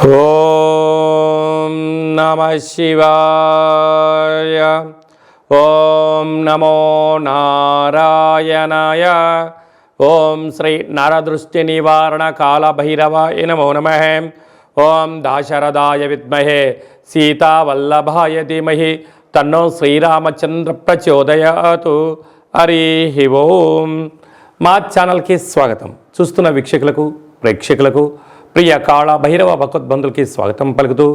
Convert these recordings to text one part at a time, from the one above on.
ఓం నమః శివాయ. ఓం నమో నారాయణాయ. ఓం శ్రీ నరదృష్టి నివారణ కాళభైరవాయ నమో నమః. ఓం దాశరథాయ విద్మహే సీతావల్లభాయ ధీమహి తన్నో శ్రీరామచంద్ర ప్రచోదయాతు. హరి ఓం. మా ఛానల్కి స్వాగతం. చూస్తున్న వీక్షకులకు ప్రేక్షకులకు ప్రియ కాళ భైరవ భగవద్బంధులకి స్వాగతం పలుకుతూ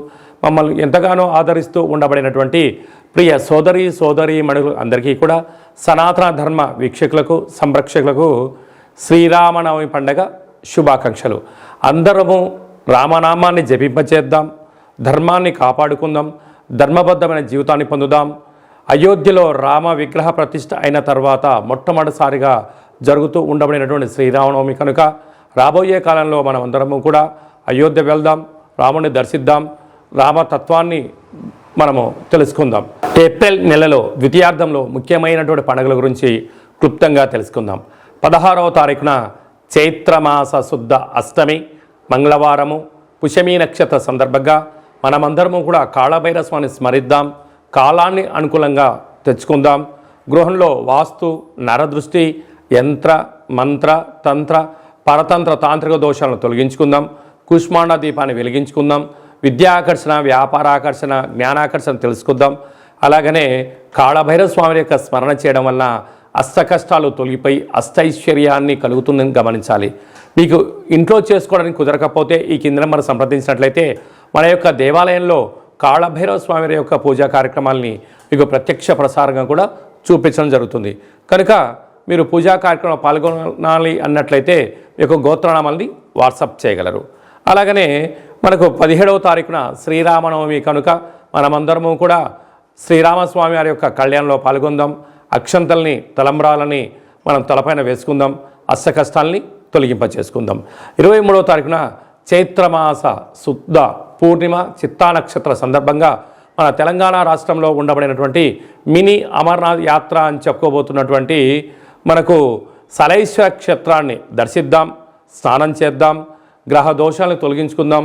మమ్మల్ని ఎంతగానో ఆదరిస్తూ ఉండబడినటువంటి ప్రియ సోదరీ మణులు అందరికీ కూడా సనాతన ధర్మ వీక్షకులకు సంరక్షకులకు శ్రీరామనవమి పండగ శుభాకాంక్షలు. అందరము రామనామాన్ని జపింపచేద్దాం, ధర్మాన్ని కాపాడుకుందాం, ధర్మబద్ధమైన జీవితాన్ని పొందుదాం. అయోధ్యలో రామ విగ్రహ ప్రతిష్ఠ అయిన తర్వాత మొట్టమొదటిసారిగా జరుగుతూ ఉండబడినటువంటి శ్రీరామనవమి కనుక రాబోయే కాలంలో మనం అందరము కూడా అయోధ్య వెళ్దాం, రాముని దర్శిద్దాం, రామతత్వాన్ని మనము తెలుసుకుందాం. ఏప్రిల్ నెలలో ద్వితీయార్థంలో ముఖ్యమైనటువంటి పండుగల గురించి క్లుప్తంగా తెలుసుకుందాం. 16వ తారీఖున చైత్రమాస శుద్ధ అష్టమి మంగళవారము పుష్యమీ నక్షత్ర సందర్భంగా మనమందరము కూడా కాళభైరవ స్వామిని స్మరిద్దాం, కాలాన్ని అనుకూలంగా తెచ్చుకుందాం. గృహంలో వాస్తు నరదృష్టి యంత్ర మంత్ర తంత్ర పరతంత్ర తాంత్రిక దోషాలను తొలగించుకుందాం. కుష్మాండ దీపాన్ని వెలిగించుకుందాం. విద్యాకర్షణ, వ్యాపారాకర్షణ, జ్ఞానాకర్షణ తెలుసుకుందాం. అలాగనే కాళభైరవ స్వామి యొక్క స్మరణ చేయడం వలన అష్ట కష్టాలు తొలగిపోయి అష్టైశ్వర్యాన్ని కలుగుతుందని గమనించాలి. మీకు ఇంట్లో చేసుకోవడానికి కుదరకపోతే ఈ కింద మనం సంప్రదించినట్లయితే మన యొక్క దేవాలయంలో కాళభైరవ స్వామి యొక్క పూజా కార్యక్రమాలని మీకు ప్రత్యక్ష ప్రసారంగా కూడా చూపించడం జరుగుతుంది. కనుక మీరు పూజా కార్యక్రమంలో పాల్గొనాలి అన్నట్లయితే మీకు గోత్రనామాల్ని వాట్సాప్ చేయగలరు. అలాగనే మనకు 17వ తారీఖున శ్రీరామనవమి కనుక మనమందరము కూడా శ్రీరామస్వామి వారి యొక్క కళ్యాణంలో పాల్గొందాం. అక్షంతల్ని తలంబ్రాలని మనం తలపైన వేసుకుందాం, అష్ట కష్టాలని తొలగింపచేసుకుందాం. 23వ తారీఖున చైత్రమాస శుద్ధ పూర్ణిమ చిత్తా నక్షత్ర సందర్భంగా మన తెలంగాణ రాష్ట్రంలో ఉండబడినటువంటి మినీ అమర్నాథ్ యాత్ర అని చెప్పుకోబోతున్నటువంటి మనకు సలైశ్వర క్షేత్రాన్ని దర్శిద్దాం, స్నానం చేద్దాం, గ్రహ దోషాలను తొలగించుకుందాం,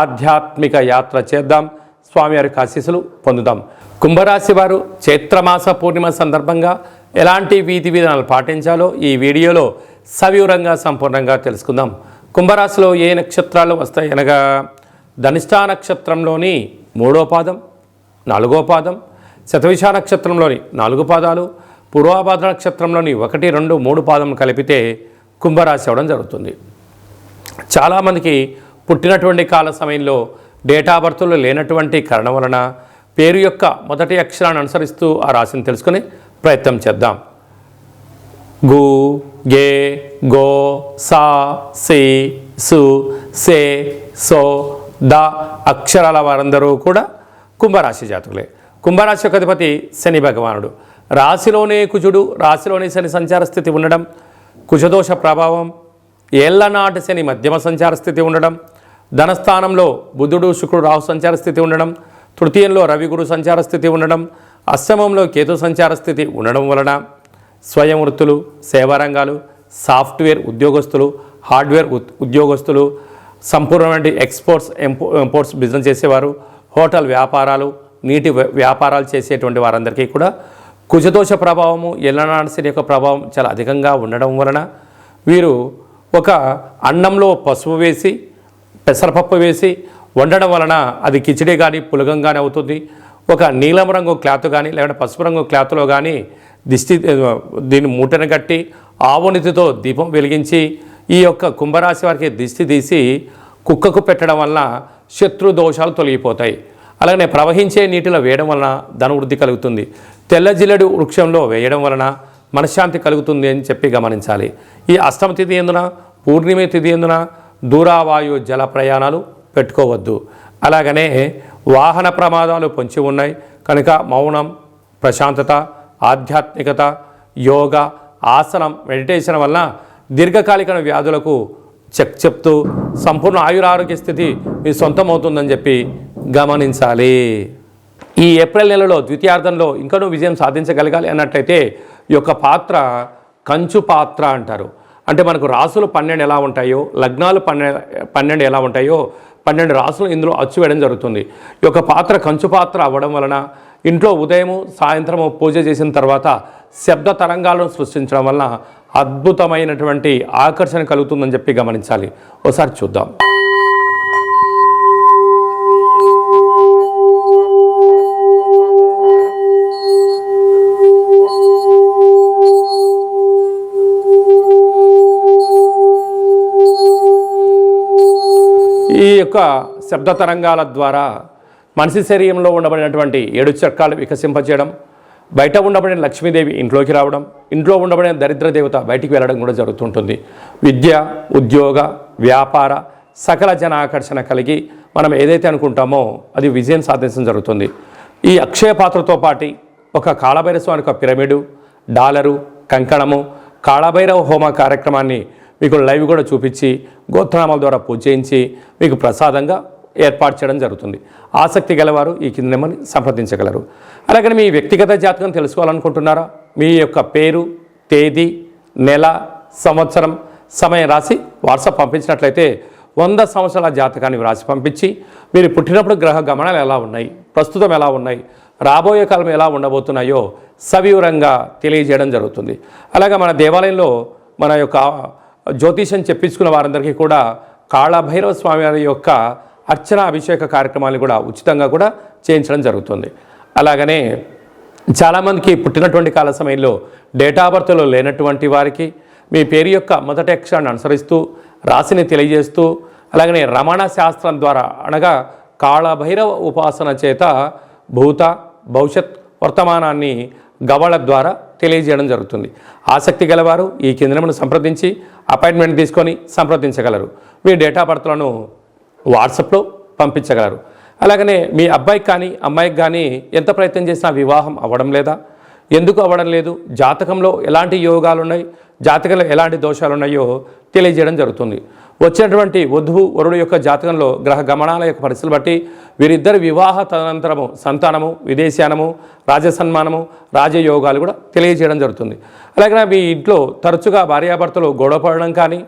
ఆధ్యాత్మిక యాత్ర చేద్దాం, స్వామివారి ఆశీస్సులు పొందుదాం. కుంభరాశి వారు చైత్రమాస పూర్ణిమ సందర్భంగా ఎలాంటి వీధి విధానాలు పాటించాలో ఈ వీడియోలో సవివరంగా సంపూర్ణంగా తెలుసుకుందాం. కుంభరాశిలో ఏ నక్షత్రాలు వస్తాయి అనగా ధనిష్టా నక్షత్రంలోని 3వ పాదం, 4వ పాదం, శతవిష నక్షత్రంలోని 4 పాదాలు, పూర్వభాద్ర నక్షత్రంలోని 1, 2, 3 పాదం కలిపితే కుంభరాశి అవడం జరుగుతుంది. చాలామందికి పుట్టినటువంటి కాల సమయంలో డేటా బర్త్లో లేనటువంటి కారణం వలన పేరు యొక్క మొదటి అక్షరాన్ని అనుసరిస్తూ ఆ రాశిని తెలుసుకునే ప్రయత్నం చేద్దాం. గు, గే, గో, సా, సి, సు, సే, సో, ద అక్షరాల వారందరూ కూడా కుంభరాశి జాతకులే. కుంభరాశి యొక్క అధిపతి శని భగవానుడు. రాశిలోనే కుజుడు, రాశిలోనే శని సంచార స్థితి ఉండడం, కుజదోష ప్రభావం, ఏళ్లనాటి శని మధ్యమ సంచార స్థితి ఉండడం, ధనస్థానంలో బుధుడు శుక్రుడు రాహు సంచార స్థితి ఉండడం, తృతీయంలో రవి గురు సంచార స్థితి ఉండడం, అష్టమంలో కేతు సంచార స్థితి ఉండడం వలన స్వయం వృత్తులు, సేవారంగాలు, సాఫ్ట్వేర్ ఉద్యోగస్తులు, హార్డ్వేర్ ఉద్యోగస్తులు, సంపూర్ణమైన ఎక్స్పోర్ట్స్ ఇంపోర్ట్స్ బిజినెస్ చేసేవారు, హోటల్ వ్యాపారాలు, నీటి వ్యాపారాలు చేసేటువంటి వారందరికీ కూడా కుజదోష ప్రభావము, ఎల్లనాటి శని యొక్క ప్రభావం చాలా అధికంగా ఉండడం వలన వీరు ఒక అన్నంలో పసుపు వేసి పెసరపప్పు వేసి వండడం వలన అది కిచిడి కానీ పులగం కానీ అవుతుంది. ఒక నీలం రంగు క్లాత్ కానీ లేకపోతే పసుపు రంగు క్లాత్లో కానీ దీన్ని మూటను కట్టి ఆవునితితో దీపం వెలిగించి ఈ యొక్క కుంభరాశి వారికి దిష్టి తీసి కుక్కకు పెట్టడం వలన శత్రు దోషాలు తొలగిపోతాయి. అలాగే ప్రవహించే నీటిలో వేయడం వలన ధనవృద్ధి కలుగుతుంది. తెల్ల జిల్లెడు వృక్షంలో వేయడం వలన మనశ్శాంతి కలుగుతుంది అని చెప్పి గమనించాలి. ఈ అష్టమ తిథి ఎందున పూర్ణిమ తిథి ఎందున దూరావాయు జల ప్రయాణాలు పెట్టుకోవద్దు. అలాగనే వాహన ప్రమాదాలు పొంచి ఉన్నాయి కనుక మౌనం, ప్రశాంతత, ఆధ్యాత్మికత, యోగా, ఆసనం, మెడిటేషన్ వలన దీర్ఘకాలిక వ్యాధులకు చెప్తూ సంపూర్ణ ఆయురారోగ్య స్థితి మీ సొంతమవుతుందని చెప్పి గమనించాలి. ఈ ఏప్రిల్ నెలలో ద్వితీయార్థంలో ఇంకనూ విజయం సాధించగలగాలి అన్నట్లయితే ఈ యొక్క పాత్ర కంచు పాత్ర అంటారు. అంటే మనకు రాసులు 12 ఎలా ఉంటాయో, లగ్నాలు 12 ఎలా ఉంటాయో 12 రాసులు ఇందులో అచ్చు వేయడం జరుగుతుంది. ఈ యొక్క పాత్ర కంచు పాత్ర అవ్వడం వలన ఇంట్లో ఉదయము సాయంత్రము పూజ చేసిన తర్వాత శబ్ద తరంగాలను సృష్టించడం వలన అద్భుతమైనటువంటి ఆకర్షణ కలుగుతుందని చెప్పి గమనించాలి. ఒకసారి చూద్దాం. ఈ యొక్క శబ్ద తరంగాల ద్వారా మనిషి శరీరంలో ఉండబడినటువంటి 7 చక్రాలు వికసింపచేయడం, బయట ఉండబడిన లక్ష్మీదేవి ఇంట్లోకి రావడం, ఇంట్లో ఉండబడిన దరిద్ర దేవత బయటికి వెళ్ళడం కూడా జరుగుతుంటుంది. విద్య, ఉద్యోగ, వ్యాపార సకల జన ఆకర్షణ కలిగి మనం ఏదైతే అనుకుంటామో అది విజయం సాధించడం జరుగుతుంది. ఈ అక్షయ పాత్రతో పాటు ఒక కాళభైరవ స్వామి యొక్క పిరమిడు, డాలరు, కంకణము, కాళభైరవ హోమ కార్యక్రమాన్ని మీకు లైవ్ కూడా చూపించి గోత్రనామాల ద్వారా పూజ చేయించి మీకు ప్రసాదంగా ఏర్పాటు చేయడం జరుగుతుంది. ఆసక్తి గలవారు ఈ కింద నెంబర్ని సంప్రదించగలరు. అలాగే మీ వ్యక్తిగత జాతకం తెలుసుకోవాలనుకుంటున్నారా? మీ యొక్క పేరు, తేదీ, నెల, సంవత్సరం, సమయం రాసి వాట్సాప్ పంపించినట్లయితే 100 సంవత్సరాల జాతకాన్ని వ్రాసి పంపించి మీరు పుట్టినప్పుడు గ్రహ గమనాలు ఎలా ఉన్నాయి, ప్రస్తుతం ఎలా ఉన్నాయి, రాబోయే కాలం ఎలా ఉండబోతున్నాయో సవివరంగా తెలియజేయడం జరుగుతుంది. అలాగే మన దేవాలయంలో మన యొక్క జ్యోతిషం చెప్పించుకున్న వారందరికీ కూడా కాళభైరవ స్వామి వారి యొక్క అర్చన అభిషేక కార్యక్రమాలు కూడా ఉచితంగా కూడా చేయించడం జరుగుతుంది. అలాగనే చాలామందికి పుట్టినటువంటి కాల సమయంలో డేట్ ఆఫ్ బర్త్లో లేనటువంటి వారికి మీ పేరు యొక్క మొదటి అక్షరాన్ని అనుసరిస్తూ రాశిని తెలియజేస్తూ అలాగనే రమణ శాస్త్రం ద్వారా అనగా కాళభైరవ ఉపాసన చేత భూత భవిష్యత్ వర్తమానాన్ని గవళ ద్వారా తెలియజేయడం జరుగుతుంది. ఆసక్తి గలవారు ఈ కేంద్రమును సంప్రదించి అపాయింట్మెంట్ తీసుకొని సంప్రదించగలరు. మీ డేటా బర్త్లను వాట్సాప్లో పంపించగలరు. అలాగనే మీ అబ్బాయికి కానీ అమ్మాయికి కానీ ఎంత ప్రయత్నం చేసినా వివాహం అవ్వడం లేదా, ఎందుకు అవ్వడం లేదు, జాతకంలో ఎలాంటి యోగాలు ఉన్నాయి, జాతకంలో ఎలాంటి దోషాలు ఉన్నాయో తెలియజేయడం జరుగుతుంది. వచ్చినటువంటి వధువు వరుడు యొక్క జాతకంలో గ్రహ గమనాల యొక్క పరిస్థితులు బట్టి వీరిద్దరి వివాహ తదనంతరము సంతానము, విదేశానము, రాజసన్మానము, రాజయోగాలు కూడా తెలియజేయడం జరుగుతుంది. అలాగే మీ ఇంట్లో తరచుగా భార్యాభర్తలు గొడవ పడడం కానీ,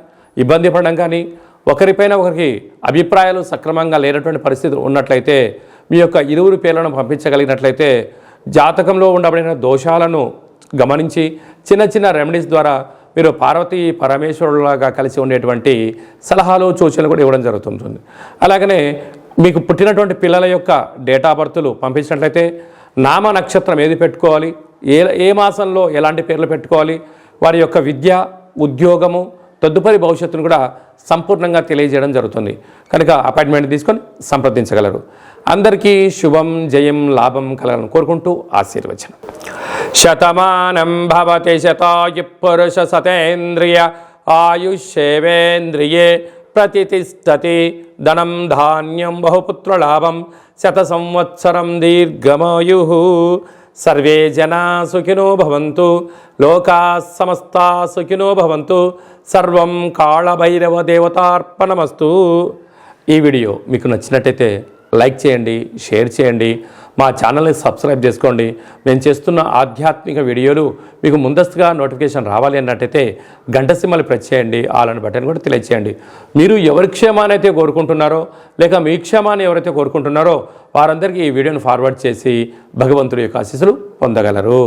ఇబ్బంది పడడం కానీ, ఒకరిపైన ఒకరికి అభిప్రాయాలు సక్రమంగా లేనటువంటి పరిస్థితులు ఉన్నట్లయితే మీ యొక్క ఇరువురు పేర్లను పంపించగలిగినట్లయితే జాతకంలో ఉండబడిన దోషాలను గమనించి చిన్న చిన్న రెమెడీస్ ద్వారా మీరు పార్వతీ పరమేశ్వరులాగా కలిసి ఉండేటువంటి సలహాలు సూచనలు కూడా ఇవ్వడం జరుగుతుంటుంది. అలాగనే మీకు పుట్టినటువంటి పిల్లల యొక్క డేట్ ఆఫ్ బర్త్లు పంపించినట్లయితే నామ నక్షత్రం ఏది పెట్టుకోవాలి, ఏ మాసంలో ఎలాంటి పేర్లు పెట్టుకోవాలి, వారి యొక్క విద్య, ఉద్యోగము, తదుపరి భవిష్యత్తును కూడా సంపూర్ణంగా తెలియజేయడం జరుగుతుంది. కనుక అపాయింట్మెంట్ తీసుకొని సంప్రదించగలరు. అందరికీ శుభం, జయం, లాభం కలగాలని కోరుకుంటూ ఆశీర్వచనం. శతమానం భవతి శతాయు పురుష సతేంద్రియ ఆయుష్యేవేంద్రియే ప్రతిష్టతి ధనం ధాన్యం బహుపుత్రలాభం శత సంవత్సరం దీర్ఘమాయు. సర్వే జనా సుఖినో భవంతు, లోకా సమస్తా సుఖినో భవంతు. సర్వం కాళభైరవ దేవతార్పణమస్తు. ఈ వీడియో మీకు నచ్చినట్టయితే లైక్ చేయండి, షేర్ చేయండి, మా ఛానల్ని సబ్స్క్రైబ్ చేసుకోండి. మేము చేస్తున్న ఆధ్యాత్మిక వీడియోలు మీకు ముందస్తుగా నోటిఫికేషన్ రావాలి అన్నట్టయితే గంట సింబల్ ప్రెస్ చేయండి, ఆల్ అని బటన్ కూడా తెలియచేయండి. మీరు ఎవరి క్షేమాన్ని అయితే కోరుకుంటున్నారో లేక మీ క్షేమాన్ని ఎవరైతే కోరుకుంటున్నారో వారందరికీ ఈ వీడియోను ఫార్వర్డ్ చేసి భగవంతుడి యొక్క ఆశీస్సులు పొందగలరు.